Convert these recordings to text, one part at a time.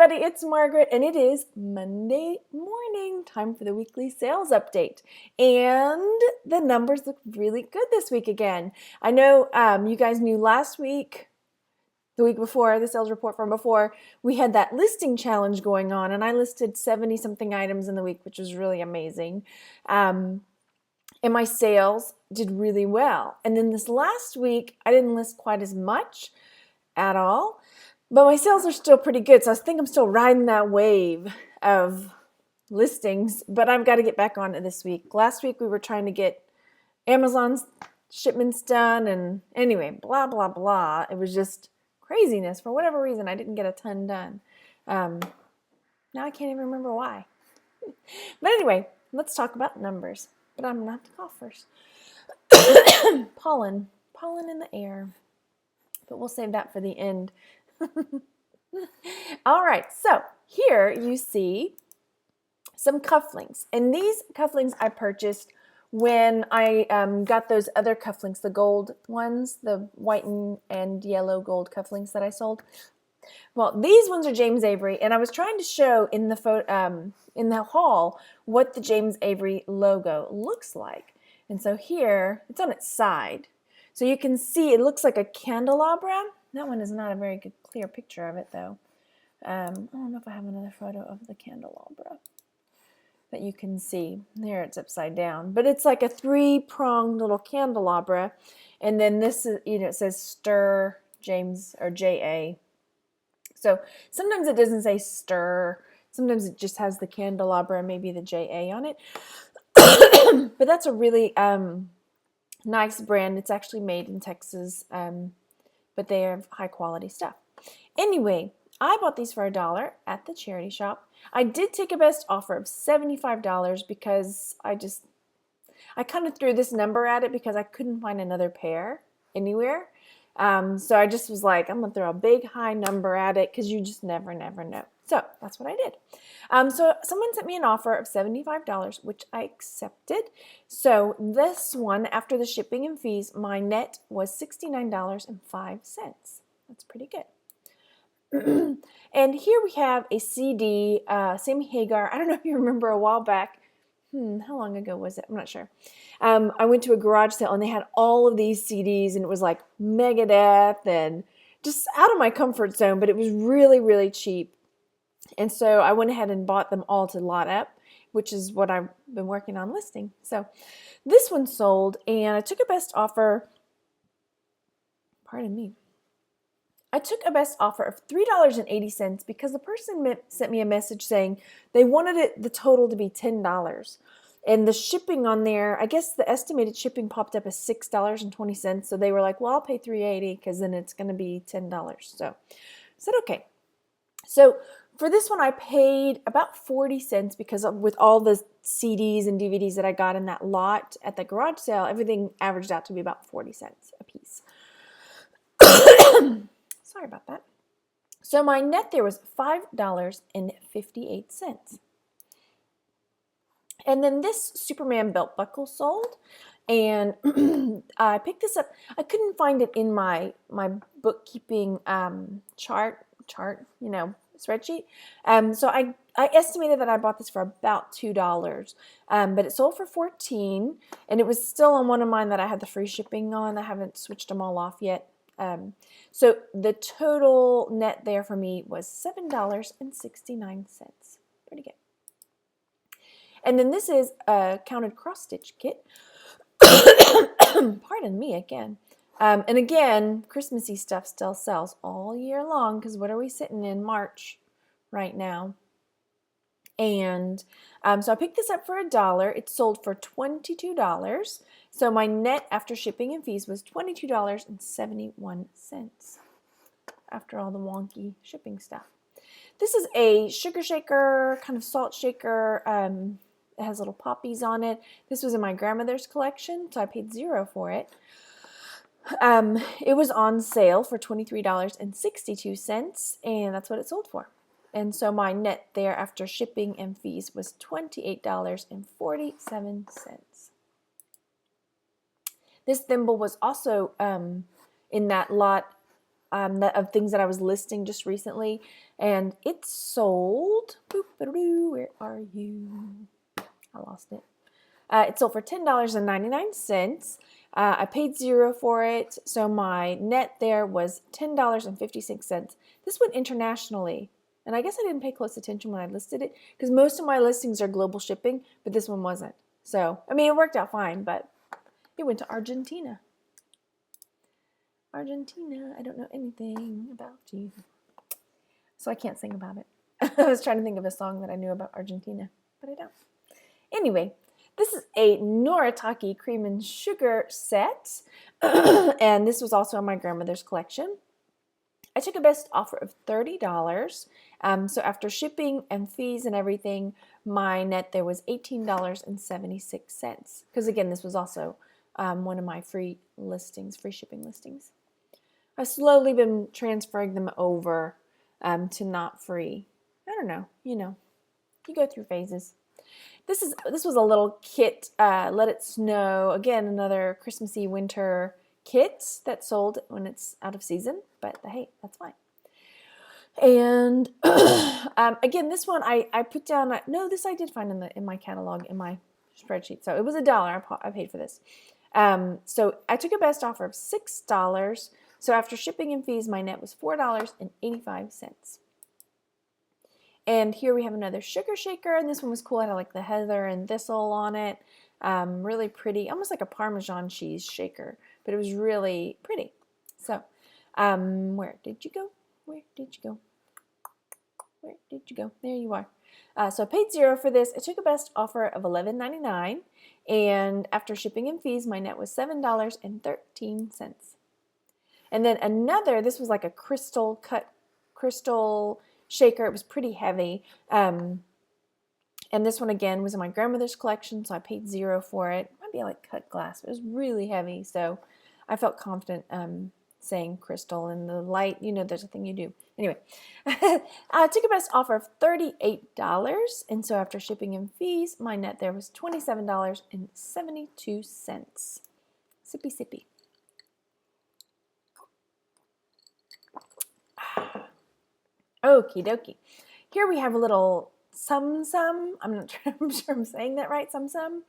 everybody, it's Margaret, and it is Monday morning, time for the weekly sales update. And the numbers look really good this week again. I know you guys knew last week, the week before, the sales report from before, we had that listing challenge going on, and I listed 70-something items in the week, which was really amazing. And my sales did really well. And then this last week, I didn't list quite as much at all. But my sales are still pretty good, so I think I'm still riding that wave of listings, but I've got to get back on it this week. Last week we were trying to get Amazon's shipments done, and anyway, blah, blah, blah. It was just craziness. For whatever reason, I didn't get a ton done. Now I can't even remember why. But anyway, let's talk about numbers. But I'm going to have to cough first. Pollen in the air. But we'll save that for the end. All right, so here you see some cufflinks, and these cufflinks I purchased when I got those other cufflinks, the gold ones, the white and yellow gold cufflinks that I sold. Well, these ones are James Avery, and I was trying to show in the photo, in the haul what the James Avery logo looks like. And so here, it's on its side. So you can see it looks like a candelabra. That one is not a very good clear picture of it though. I don't know if I have another photo of the candelabra that you can see. There it's upside down. But it's like a three-pronged little candelabra. And then this is, it says Stir James or J.A. So sometimes it doesn't say Stir. Sometimes it just has the candelabra and maybe the J.A. on it. But that's a really nice brand. It's actually made in Texas, but they have high quality stuff. Anyway, I bought these for $1 at the charity shop. I did take a best offer of $75 because I kind of threw this number at it because I couldn't find another pair anywhere. So I just was like, I'm going to throw a big high number at it because you just never know. So that's what I did. So someone sent me an offer of $75, which I accepted. So this one, after the shipping and fees, my net was $69.05. That's pretty good. And here we have a CD, Sammy Hagar. I don't know if you remember a while back. How long ago was it? I'm not sure. I went to a garage sale and they had all of these CDs, and it was like Megadeth and just out of my comfort zone, but it was really, really cheap. And so I went ahead and bought them all to lot up, which is what I've been working on listing. So this one sold, and I took a best offer. Pardon me. I took a best offer of $3.80 because the person sent me a message saying they wanted the total to be $10. And the shipping on there, I guess the estimated shipping popped up as $6.20. So they were like, well, I'll pay $3.80 because then it's going to be $10. So I said, okay. So for this one, I paid about 40 cents because with all the CDs and DVDs that I got in that lot at the garage sale, everything averaged out to be about 40 cents a piece. Sorry about that. So my net there was $5.58. And then this Superman belt buckle sold, and I picked this up. I couldn't find it in my bookkeeping chart, spreadsheet. So I estimated that I bought this for about $2, but it sold for $14, and it was still on one of mine that I had the free shipping on. I haven't switched them all off yet. So the total net there for me was $7.69. Pretty good. And then this is a counted cross-stitch kit. Pardon me again. And again, Christmassy stuff still sells all year long because what are we sitting in? March right now. And so I picked this up for $1. It sold for $22. So my net after shipping and fees was $22.71 after all the wonky shipping stuff. This is a sugar shaker, kind of salt shaker. It has little poppies on it. This was in my grandmother's collection, so I paid $0 for it. It was on sale for $23.62, and that's what it sold for. And so my net there after shipping and fees was $28.47. This thimble was also in that lot of things that I was listing just recently, and it sold. Where are you? I lost it. It sold for $10.99. I paid $0 for it, so my net there was $10.56. This went internationally, and I guess I didn't pay close attention when I listed it because most of my listings are global shipping, but this one wasn't. So, I mean, it worked out fine, but it went to Argentina. Argentina, I don't know anything about you, so I can't sing about it. I was trying to think of a song that I knew about Argentina, but I don't. Anyway, this is a Noritake cream and sugar set, and this was also in my grandmother's collection. I took a best offer of $30. So after shipping and fees and everything, my net there was $18.76. Because again, this was also one of my free shipping listings. I've slowly been transferring them over to not free. I don't know, you go through phases. This was a little kit, Let It Snow. Again, another Christmassy winter kit that sold when it's out of season, but hey, that's fine. And again, this one I put down. No, this I did find in my catalog in my spreadsheet. So it was $1 I paid for this. So I took a best offer of $6. So after shipping and fees, my net was $4.85. And here we have another sugar shaker, and this one was cool. It had like the heather and thistle on it. Really pretty, almost like a Parmesan cheese shaker, but it was really pretty. So, where did you go? Where did you go? Where did you go? There you are. So I paid $0 for this. I took a best offer of $11.99, and after shipping and fees, my net was $7.13. And then another, this was like a crystal shaker. It was pretty heavy. And this one again was in my grandmother's collection, so I paid $0 for it. It might be like cut glass. It was really heavy, so I felt confident saying crystal and the light. There's a thing you do. Anyway, I took a best offer of $38, and so after shipping and fees, my net there was $27.72. Sippy sippy. Okie dokie. Here we have a little Sum Sum. I'm sure I'm saying that right. Sum Sum.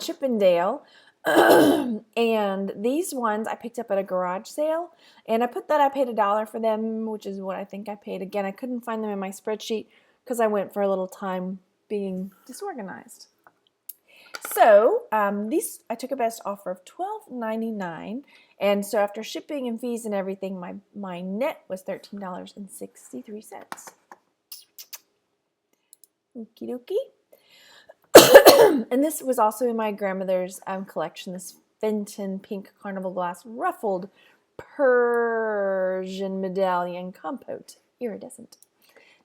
Chippendale. And these ones I picked up at a garage sale, and I paid $1 for them, which is what I think I paid. Again, I couldn't find them in my spreadsheet because I went for a little time being disorganized. So these I took a best offer of $12.99, and so after shipping and fees and everything, my net was $13.63. Okie dokie. And this was also in my grandmother's collection, this Fenton pink carnival glass ruffled Persian medallion compote, iridescent.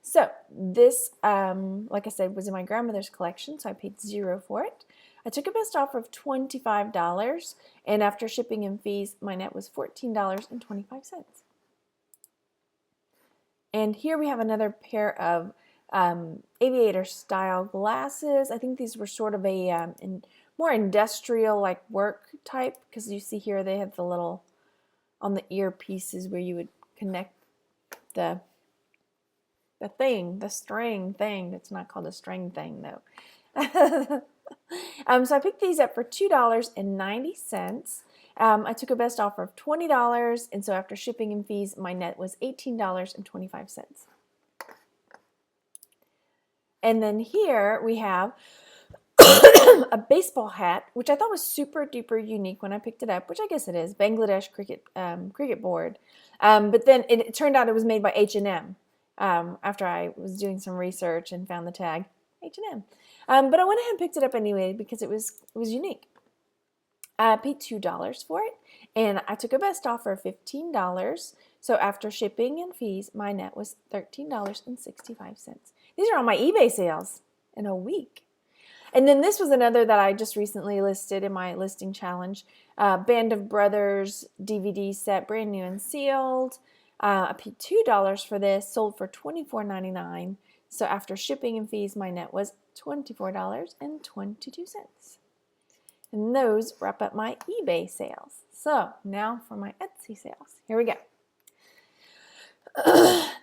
So this, like I said, was in my grandmother's collection, so I paid $0 for it. I took a best offer of $25, and after shipping and fees, my net was $14.25. And here we have another pair of aviator style glasses. I think these were sort of a more industrial like work type, because you see here they have the little on the earpieces where you would connect the string thing. It's not called a string thing though. So I picked these up for $2.90. I took a best offer of $20, and so after shipping and fees, my net was $18.25. And then here we have a baseball hat, which I thought was super duper unique when I picked it up, which I guess it is, Bangladesh cricket board. But then it turned out it was made by H&M after I was doing some research and found the tag H&M. But I went ahead and picked it up anyway because it was unique. I paid $2 for it, and I took a best offer of $15. So after shipping and fees, my net was $13.65. These are all my eBay sales in a week. And then this was another that I just recently listed in my listing challenge. Band of Brothers DVD set, brand new and sealed. I paid $2 for this, sold for $24.99. So after shipping and fees, my net was $24.22. And those wrap up my eBay sales. So now for my Etsy sales. Here we go.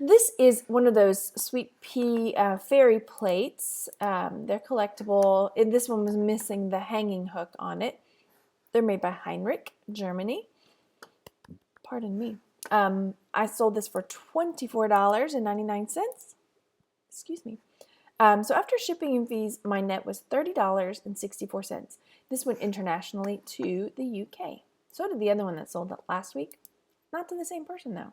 This is one of those sweet pea fairy plates. They're collectible. And this one was missing the hanging hook on it. They're made by Heinrich, Germany. Pardon me. I sold this for $24.99. Excuse me. So after shipping and fees, my net was $30.64. This went internationally to the UK. So did the other one that sold last week. Not to the same person, though.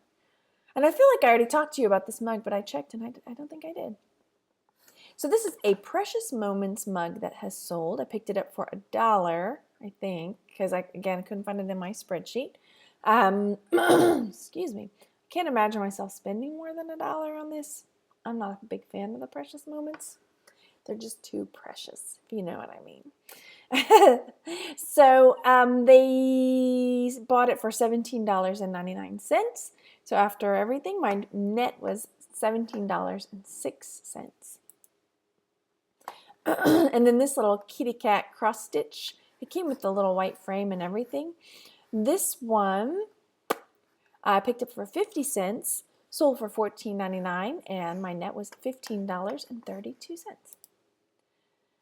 And I feel like I already talked to you about this mug, but I checked and I don't think I did. So this is a Precious Moments mug that has sold. I picked it up for $1, I think, because I couldn't find it in my spreadsheet. Excuse me. I can't imagine myself spending more than $1 on this. I'm not a big fan of the Precious Moments. They're just too precious, if you know what I mean. So they bought it for $17.99. So after everything, my net was $17.06. And then this little kitty cat cross stitch, it came with the little white frame and everything. This one I picked up for 50 cents, sold for $14.99, and my net was $15.32.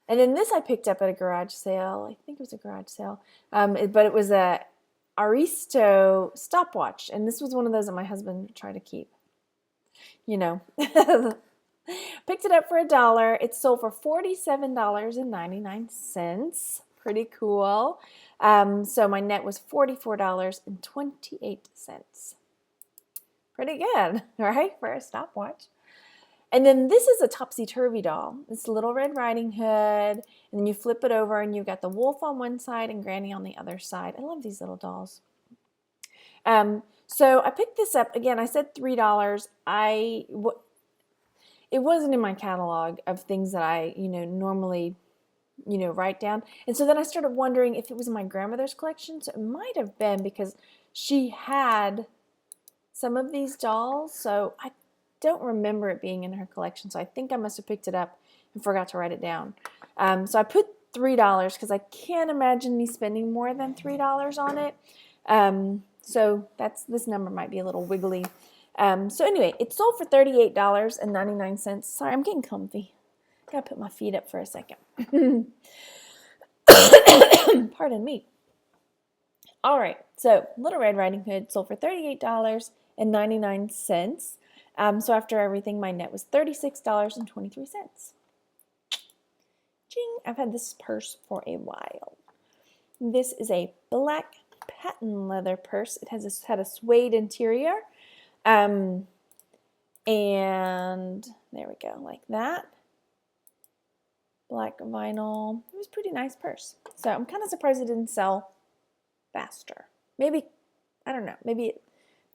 And then this I picked up at a garage sale. I think it was a garage sale, but it was a Aristo stopwatch, and this was one of those that my husband tried to keep. You know. Picked it up for $1. It sold for $47.99. Pretty cool. So my net was $44.28. Pretty good, right, for a stopwatch. And then this is a topsy-turvy doll. It's Little Red Riding Hood, and then you flip it over and you've got the wolf on one side and Granny on the other side. I love these little dolls. So I picked this up. Again, I said $3. It wasn't in my catalog of things that I, normally, write down. And so then I started wondering if it was in my grandmother's collection. So it might have been because she had some of these dolls. So I don't remember it being in her collection. So I think I must have picked it up and forgot to write it down. So I put $3 because I can't imagine me spending more than $3 on it. So this number might be a little wiggly. So anyway, it sold for $38.99. Sorry, I'm getting comfy. Gotta put my feet up for a second. Pardon me. All right, so Little Red Riding Hood sold for $38.99. So after everything, my net was $36.23. Ching! I've had this purse for a while. This is a black patent leather purse. It has had a suede interior. And there we go, like that. Black vinyl. It was a pretty nice purse. So I'm kind of surprised it didn't sell faster. Maybe, I don't know, maybe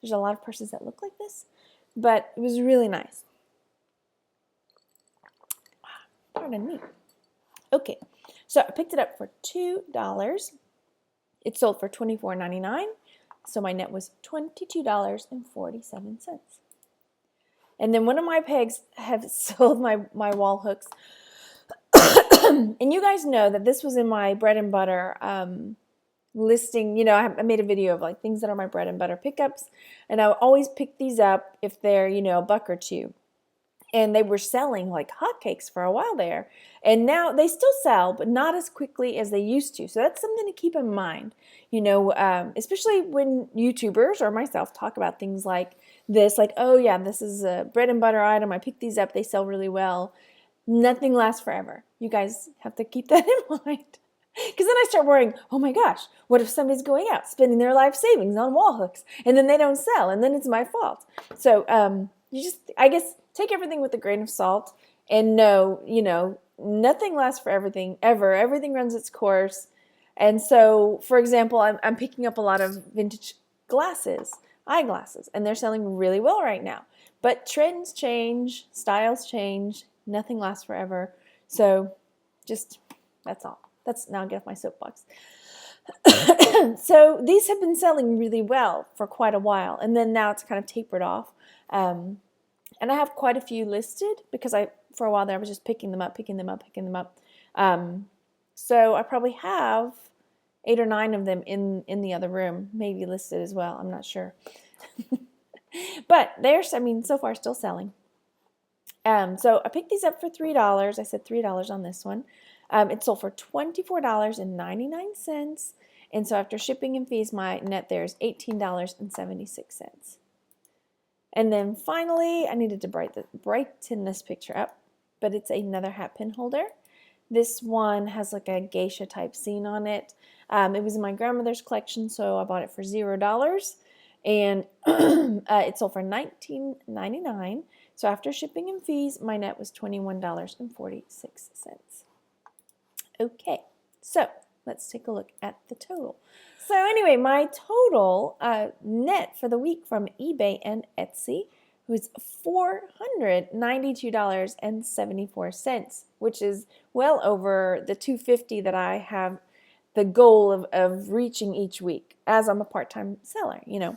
there's a lot of purses that look like this, but it was really nice. Pardon me. Okay, so I picked it up for $2. It sold for $24.99. So my net was $22.47. And then one of my pegs have sold my wall hooks. And you guys know that this was in my bread and butter listing. I made a video of like things that are my bread and butter pickups. And I always pick these up if they're, a buck or two. And they were selling like hotcakes for a while there. And now they still sell, but not as quickly as they used to. So that's something to keep in mind, especially when YouTubers or myself talk about things like this, like, oh yeah, this is a bread and butter item. I picked these up. They sell really well. Nothing lasts forever. You guys have to keep that in mind. Because then I start worrying, oh my gosh, what if somebody's going out spending their life savings on wall hooks and then they don't sell and then it's my fault. So I guess, take everything with a grain of salt and know, nothing lasts for everything, ever. Everything runs its course. And so, for example, I'm picking up a lot of vintage eyeglasses, and they're selling really well right now. But trends change, styles change, nothing lasts forever. So that's all. Now I'll get off my soapbox. So these have been selling really well for quite a while, and then now it's kind of tapered off. And I have quite a few listed because for a while there I was just picking them up. So I probably have 8 or 9 of them in the other room, maybe listed as well. I'm not sure. But they're, I mean, so far still selling. So I picked these up for $3. I said $3 on this one. It sold for $24.99. And so after shipping and fees, my net there is $18.76. And then finally, I needed to brighten this picture up, but it's another hat pin holder. This one has like a geisha type scene on it. It was in my grandmother's collection, so I bought it for $0. And it sold for $19.99. So after shipping and fees, my net was $21.46. Okay, so let's take a look at the total. So anyway, my total net for the week from eBay and Etsy was $492.74, which is well over the $250 that I have the goal of reaching each week as I'm a part-time seller, you know.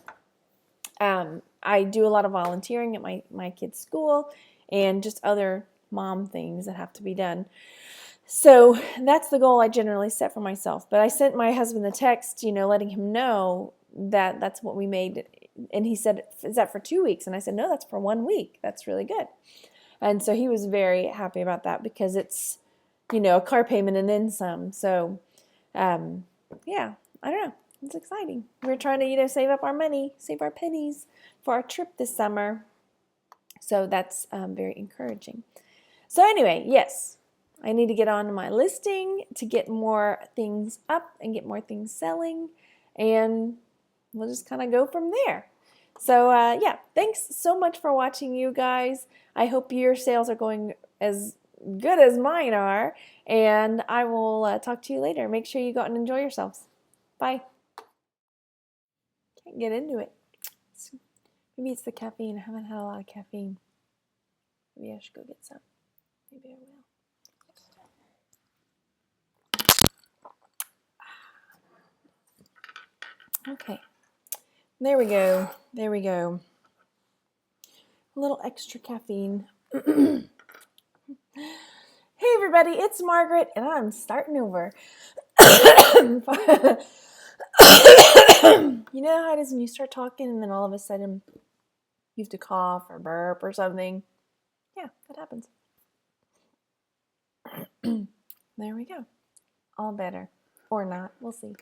I do a lot of volunteering at my kids' school and just other mom things that have to be done. So that's the goal I generally set for myself. But I sent my husband the text, you know, letting him know that that's what we made. And he said, is that for 2 weeks? And I said, no, that's for 1 week. That's really good. And so he was very happy about that because it's, you know, a car payment and then some. So, yeah, I don't know. It's exciting. We're trying to, you know, save up our money, save our pennies for our trip this summer. So that's very encouraging. So anyway, yes, I need to get on my listing to get more things up and get more things selling. And we'll just kind of go from there. So yeah, thanks so much for watching, you guys. I hope your sales are going as good as mine are. And I will talk to you later. Make sure you go out and enjoy yourselves. Bye. Can't get into it. Maybe it's the caffeine. I haven't had a lot of caffeine. Maybe I should go get some. Maybe I will. Okay. There we go. There we go. A little extra caffeine. Hey everybody, it's Margaret and I'm starting over. You know how it is when you start talking and then all of a sudden you have to cough or burp or something? Yeah, that happens. There we go. All better. Or not. We'll see.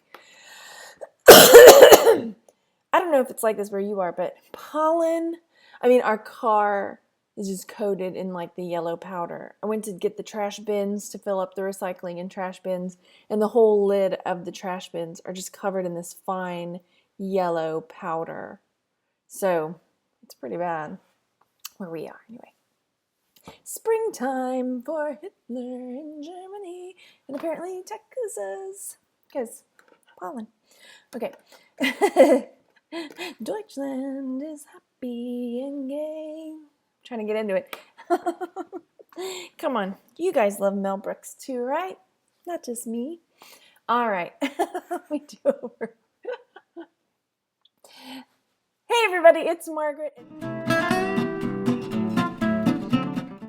I don't know if it's like this where you are, but pollen, I mean, our car is just coated in like the yellow powder. I went to get the trash bins to fill up the recycling and trash bins, and the whole lid of the trash bins are just covered in this fine yellow powder. So it's pretty bad where we are anyway. Springtime for Hitler in Germany and apparently Texas because pollen. Okay. Deutschland is happy and gay. I'm trying to get into it. Come on. You guys love Mel Brooks too, right? Not just me. All right. Let me do over. Hey everybody, it's Margaret.